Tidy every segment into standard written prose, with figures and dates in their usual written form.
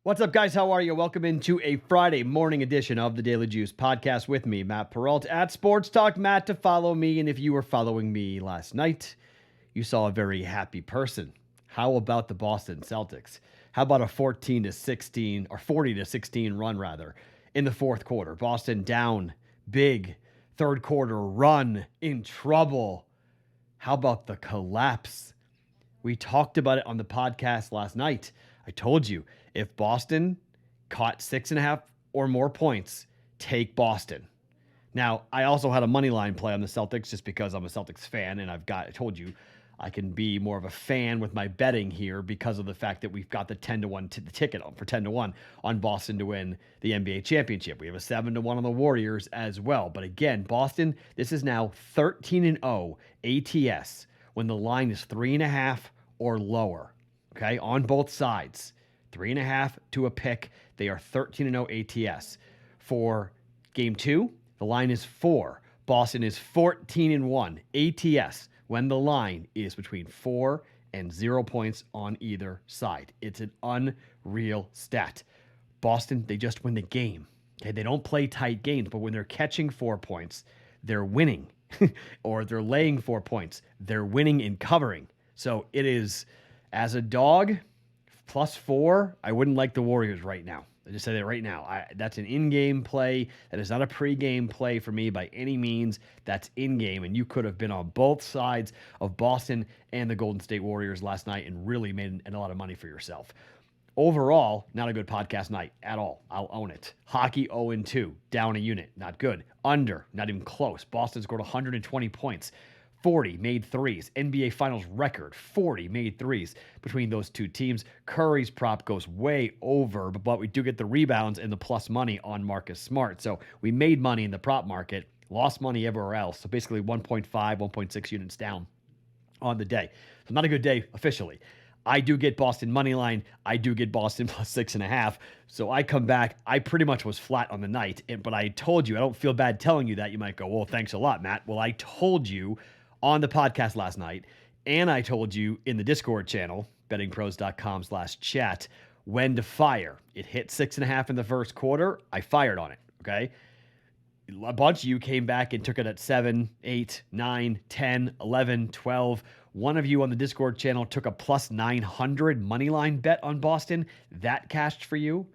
What's up, guys? How are you? Welcome into a Friday morning edition of the Daily Juice podcast with me, Matt Peralta at Sports Talk Matt to follow me. And if you were following me last night, you saw a very happy person. How about the Boston Celtics? How about a 14-16 or 40-16 run rather in the fourth quarter? Boston down big, third quarter run, in trouble. How about the collapse? We talked about it on the podcast last night. I told you, if Boston caught 6.5 or more points, take Boston. Now, I also had a money line play on the Celtics just because I'm a Celtics fan, and I told you, I can be more of a fan with my betting here because of the fact that we've got the 10-1 the ticket for 10-1 on Boston to win the NBA championship. We have a 7-1 on the Warriors as well. But again, Boston, this is now 13-0 ATS when the line is 3.5 or lower. Okay, on both sides, 3.5 to a pick. They are 13-0 ATS. For game 2, the line is 4. Boston is 14-1 ATS when the line is between 4 and 0 points on either side. It's an unreal stat. Boston, they just win the game. Okay, they don't play tight games, but when they're catching 4 points, they're winning. Or they're laying 4 points. They're winning and covering. So it is, as a dog, +4, I wouldn't like the Warriors right now. I just said it right now. That's an in-game play. That is not a pre-game play for me by any means. That's in-game, and you could have been on both sides of Boston and the Golden State Warriors last night and really made a lot of money for yourself. Overall, not a good podcast night at all. I'll own it. Hockey 0-2, down a unit, not good. Under, not even close. Boston scored 120 points. 40 made threes. NBA Finals record, 40 made threes between those two teams. Curry's prop goes way over, but we do get the rebounds and the plus money on Marcus Smart. So we made money in the prop market, lost money everywhere else. So basically 1.5, 1.6 units down on the day. So not a good day officially. I do get Boston money line. I do get Boston +6.5. So I come back. I pretty much was flat on the night, but I told you, I don't feel bad telling you that. You might go, well, thanks a lot, Matt. Well, I told you on the podcast last night, and I told you in the Discord channel, bettingpros.com/chat, when to fire. It hit 6.5 in the first quarter. I fired on it, okay? A bunch of you came back and took it at 7, 8, 9, 10, 11, 12. One of you on the Discord channel took a +900 moneyline bet on Boston. That cashed for you.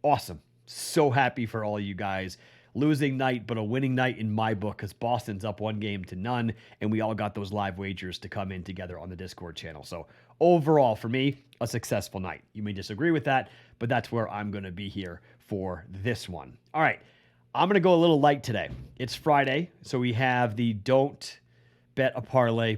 Awesome. So happy for all you guys. Losing night, but a winning night in my book because Boston's up 1-0, and we all got those live wagers to come in together on the Discord channel. So overall, for me, a successful night. You may disagree with that, but that's where I'm going to be here for this one. All right, I'm going to go a little light today. It's Friday, so we have the Don't Bet a Parlay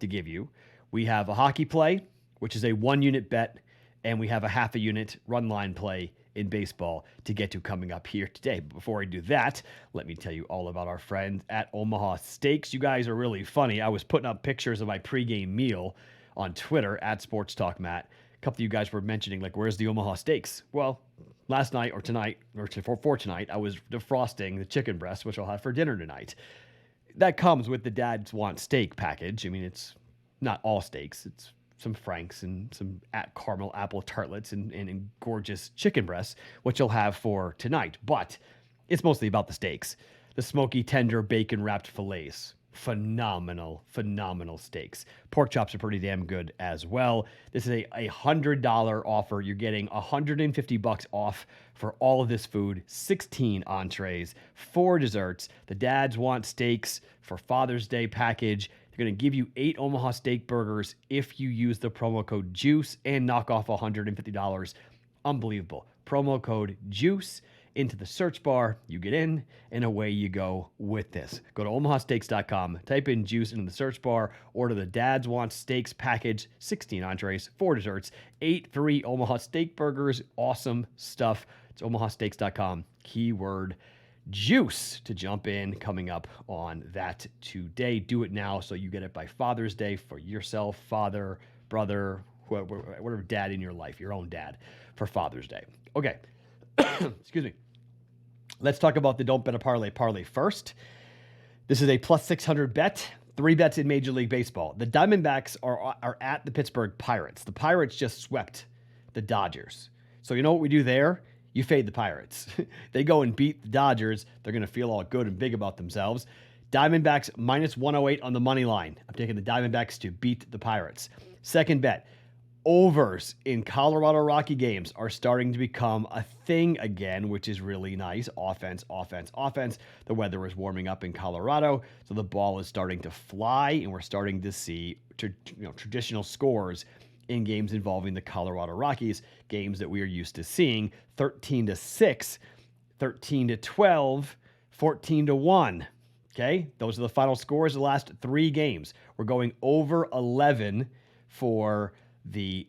to give you. We have a hockey play, which is a 1-unit bet, and we have a half a unit run line play in baseball to get to coming up here today. But before I do that, let me tell you all about our friends at Omaha Steaks. You guys are really funny. I was putting up pictures of my pregame meal on Twitter at Sports Talk Matt. A couple of you guys were mentioning, like, where's the Omaha Steaks? Well, last night or tonight, or for tonight, I was defrosting the chicken breast, which I'll have for dinner tonight. That comes with the Dads Want Steak package. I mean, it's not all steaks. It's some Franks and some caramel apple tartlets and gorgeous chicken breasts, which you'll have for tonight. But it's mostly about the steaks. The smoky, tender, bacon-wrapped fillets. Phenomenal steaks. Pork chops are pretty damn good as well. This is a $100 offer. You're getting $150 off for all of this food, 16 entrees, 4 desserts. The Dads Want Steaks for Father's Day package. They're going to give you 8 Omaha Steak burgers if you use the promo code JUICE and knock off $150. Unbelievable. Promo code JUICE into the search bar. You get in, and away you go with this. Go to omahasteaks.com, type in JUICE into the search bar, order the Dads Want Steaks package, 16 entrees, 4 desserts, 8 free Omaha Steak burgers. Awesome stuff. It's omahasteaks.com, keyword JUICE to jump in coming up on that today. Do it now so you get it by Father's Day for yourself, father, brother, whatever dad in your life, your own dad, for Father's Day. Okay. Excuse me. Let's talk about the Don't Bet a Parlay first. This is a +600 bet. 3 bets in Major League Baseball. The Diamondbacks are at the Pittsburgh Pirates. The Pirates just swept the Dodgers. So you know what we do there? You fade the Pirates. They go and beat the Dodgers. They're going to feel all good and big about themselves. Diamondbacks minus 108 on the money line. I'm taking the Diamondbacks to beat the Pirates. Second bet. Overs in Colorado Rocky games are starting to become a thing again, which is really nice. Offense, offense, offense. The weather is warming up in Colorado, so the ball is starting to fly, and we're starting to see traditional scores in games involving the Colorado Rockies, games that we are used to seeing: 13-6, 13-12, 14-1. Okay, those are the final scores of the last 3 games. We're going over 11 for the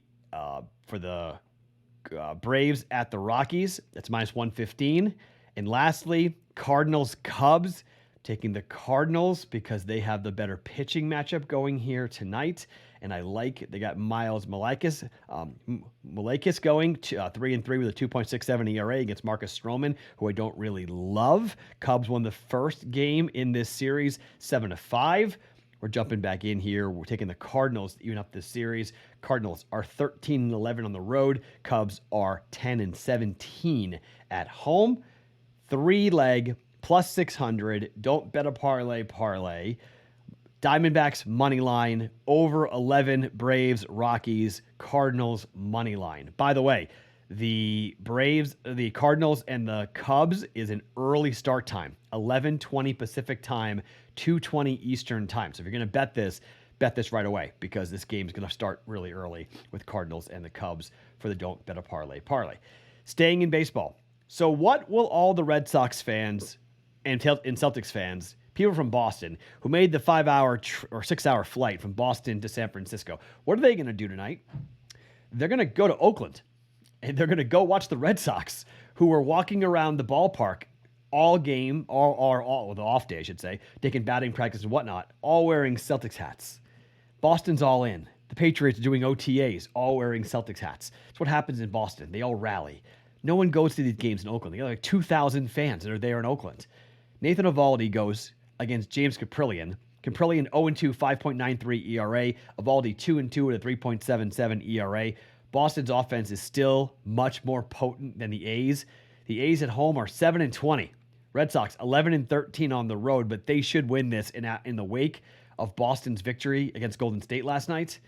Braves at the Rockies. That's minus 115. And lastly, Cardinals Cubs. Taking the Cardinals because they have the better pitching matchup going here tonight. And I like, they got Miles Malakis going 3-3 with a 2.67 ERA against Marcus Stroman, who I don't really love. Cubs won the first game in this series 7-5. We're jumping back in here. We're taking the Cardinals to even up this series. Cardinals are 13-11 on the road. Cubs are 10-17 at home. 3-leg plus 600. Don't bet a parlay. Diamondbacks money line over 11. Braves, Rockies, Cardinals money line. By the way, the Braves, the Cardinals, and the Cubs is an early start time, 11:20 Pacific time, 2:20 Eastern time. So if you're going to bet this right away, because this game is going to start really early with Cardinals and the Cubs for the Don't Bet a Parlay. Staying in baseball. So what will all the Red Sox fans and Celtics fans, people from Boston who made the 5-hour or 6-hour flight from Boston to San Francisco, what are they going to do tonight? They're going to go to Oakland. And they're going to go watch the Red Sox, who were walking around the ballpark all game, all the off day, I should say, taking batting practice and whatnot, all wearing Celtics hats. Boston's all in. The Patriots are doing OTAs, all wearing Celtics hats. That's what happens in Boston. They all rally. No one goes to these games in Oakland. They got like 2,000 fans that are there in Oakland. Nathan Eovaldi goes against James Caprillion. Caprillion 0-2, 5.93 ERA. Eovaldi 2-2 at a 3.77 ERA. Boston's offense is still much more potent than the A's. The A's at home are 7-20. Red Sox 11-13 on the road, but they should win this in the wake of Boston's victory against Golden State last night.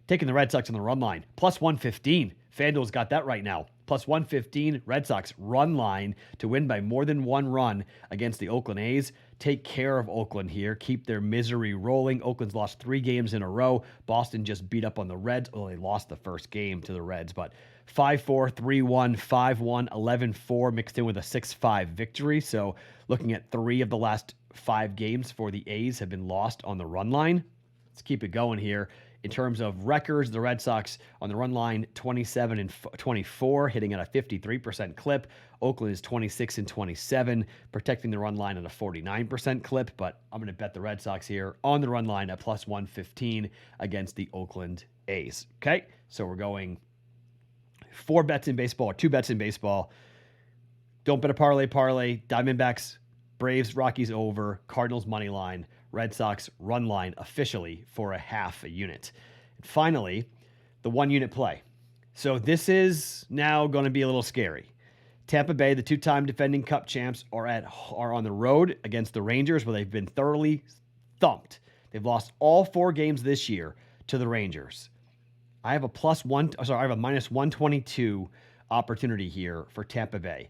Taking the Red Sox on the run line, plus 115. FanDuel's got that right now. Plus 115, Red Sox run line to win by more than 1 run against the Oakland A's. Take care of Oakland here. Keep their misery rolling. Oakland's lost 3 games in a row. Boston just beat up on the Reds. Well, they lost the first game to the Reds, but 5-4, 3-1, 5-1, 11-4 mixed in with a 6-5 victory. So looking at 3 of the last 5 games for the A's have been lost on the run line. Let's keep it going here. In terms of records, the Red Sox on the run line, 27-24, hitting at a 53% clip. Oakland is 26-27, protecting the run line at a 49% clip. But I'm going to bet the Red Sox here on the run line at plus 115 against the Oakland A's. Okay, so we're going 4 bets in baseball or 2 bets in baseball. Don't bet a parlay. Diamondbacks, Braves, Rockies over, Cardinals money line, Red Sox run line officially for a half a unit. And finally, the 1 unit play. So this is now going to be a little scary. Tampa Bay, the 2-time defending Cup champs, are on the road against the Rangers, where they've been thoroughly thumped. They've lost all 4 games this year to the Rangers. I have a minus 122 opportunity here for Tampa Bay.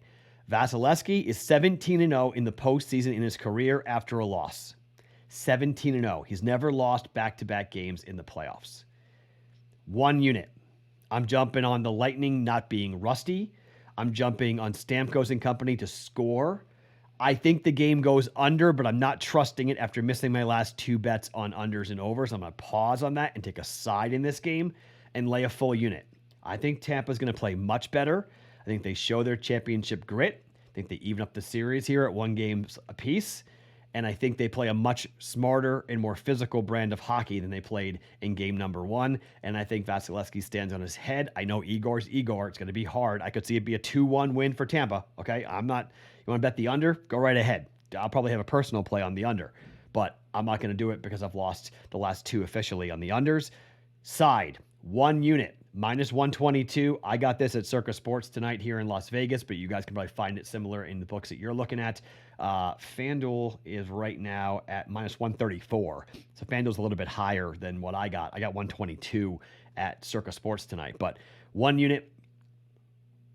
Vasilevsky is 17-0 in the postseason in his career after a loss. 17-0. He's never lost back-to-back games in the playoffs. 1 unit. I'm jumping on the Lightning not being rusty. I'm jumping on Stamkos and company to score. I think the game goes under, but I'm not trusting it after missing my last 2 bets on unders and overs. I'm going to pause on that and take a side in this game and lay a full unit. I think Tampa's going to play much better. I think they show their championship grit. I think they even up the series here at 1 game apiece. And I think they play a much smarter and more physical brand of hockey than they played in game number 1. And I think Vasilevsky stands on his head. I know Igor's Igor. It's going to be hard. I could see it be a 2-1 win for Tampa. Okay, you want to bet the under? Go right ahead. I'll probably have a personal play on the under. But I'm not going to do it because I've lost the last 2 officially on the unders. Side, 1 unit. minus 122. I got this at Circa Sports tonight here in Las Vegas, but you guys can probably find it similar in the books that you're looking at. FanDuel is right now at minus 134. So FanDuel's a little bit higher than what I got. I got 122 at Circa Sports tonight, but 1 unit,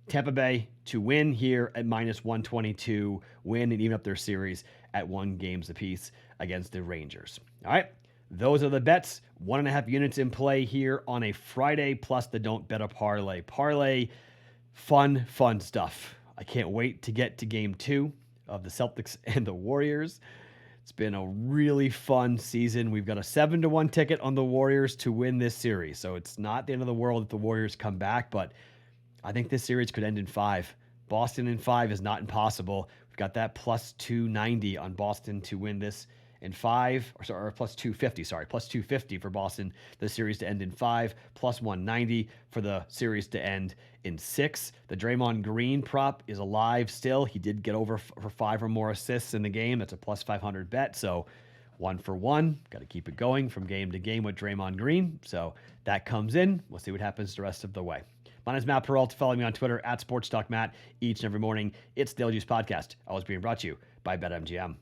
Tampa Bay to win here at minus 122, win and even up their series at 1 games apiece against the Rangers. All right. Those are the bets. 1.5 units in play here on a Friday, plus the Don't Bet a Parlay. Parlay, fun stuff. I can't wait to get to game 2 of the Celtics and the Warriors. It's been a really fun season. We've got a 7-1 ticket on the Warriors to win this series. So it's not the end of the world if the Warriors come back, but I think this series could end in 5. Boston in 5 is not impossible. We've got that plus 290 on Boston to win this in 5, or plus 250, plus 250 for Boston, the series to end in 5, plus 190 for the series to end in 6. The Draymond Green prop is alive still. He did get over for 5 or more assists in the game. That's a plus 500 bet. So 1 for 1. Got to keep it going from game to game with Draymond Green. So that comes in. We'll see what happens the rest of the way. My name is Matt Peralta. Follow me on Twitter at SportsTalkMatt each and every morning. It's the Daily Juice Podcast, always being brought to you by BetMGM.